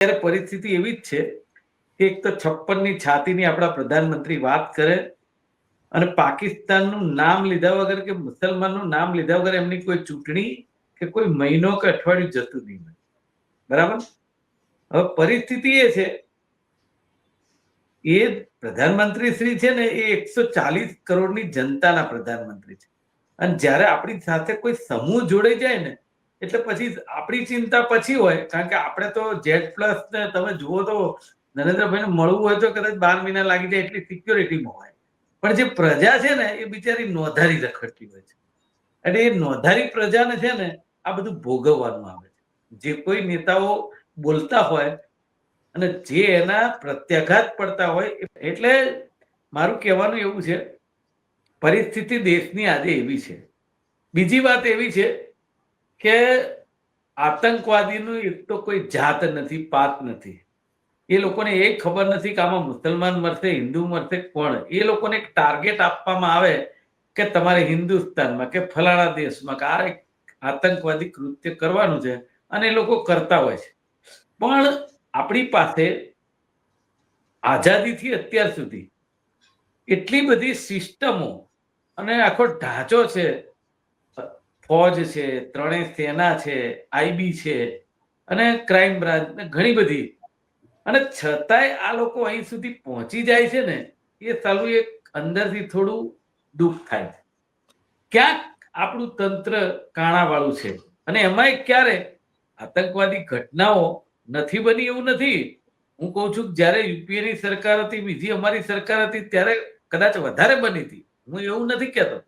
અત્યારે પરિસ્થિતિ એવી જ છે કે એક તો 56ની છાતીની આપણા પ્રધાનમંત્રી વાત કરે અને પાકિસ્તાનનું નામ લીધા વગર કે મુસલમાનનું નામ લીધા વગર એમની કોઈ ચૂંટણી કે કોઈ મહિનો કે અઠવાડિયું જતું નહીં. બરાબર. હવે પરિસ્થિતિ એ છે, એ પ્રધાનમંત્રી શ્રી છે ને એ 140 કરોડની જનતાના પ્રધાનમંત્રી છે. અને જ્યારે આપણી સાથે કોઈ સમૂહ જોડાઈ જાય ને એટલે પછી આપણી ચિંતા પછી હોય, કારણ કે આપણે તો Z+ ને તમે જુઓ તો નરેન્દ્રભાઈને મળવું હોય તો કદાચ 12 મહિના લાગી જાય એટલી સિક્યોરિટીમાં હોય. પણ જે પ્રજા છે ને એ બિચારી નોંધારી રખડતી હોય છે. અને એ નોંધારી પ્રજાને છે ને આ બધું ભોગવવાનું આવે છે. જે કોઈ નેતાઓ બોલતા હોય અને જે એના પ્રત્યાઘાત પડતા હોય, એટલે મારું કહેવાનું એવું છે, પરિસ્થિતિ દેશની આજે એવી છે. બીજી વાત એવી છે કે આતંકવાદીનું એક તો કોઈ જાત નથી, પાત નથી. એ લોકોને એ ખબર નથી કે આમાં મુસલમાન મરશે, હિન્દુ મરશે, કોણ. એ લોકોને એક ટાર્ગેટ આપવામાં આવે કે તમારે હિન્દુસ્તાનમાં કે ફલાણા દેશમાં કે આ આતંકવાદી કૃત્ય કરવાનું છે, અને એ લોકો કરતા હોય છે. પણ આપણી પાસે આઝાદીથી અત્યાર સુધી એટલી બધી સિસ્ટમો અને આખો ઢાંચો છે, ફોજ છે, ત્રણેય સેના છે, IB છે અને ક્રાઇમ બ્રાન્ચ ને ઘણી બધી, અને છતાંય આ લોકો અહીં સુધી પહોંચી જાય છે ને, એ સાલું એક અંદરથી થોડું દુઃખ થાય છે. ક્યાંક આપણું તંત્ર કાણાવાળું છે. અને એમાંય ક્યારે આતંકવાદી ઘટનાઓ નથી બની એવું નથી. હું કહું છું કે જ્યારે UPAની સરકાર હતી, બીજી અમારી સરકાર હતી, ત્યારે કદાચ વધારે બની હતી. હું એવું નથી કહેતો.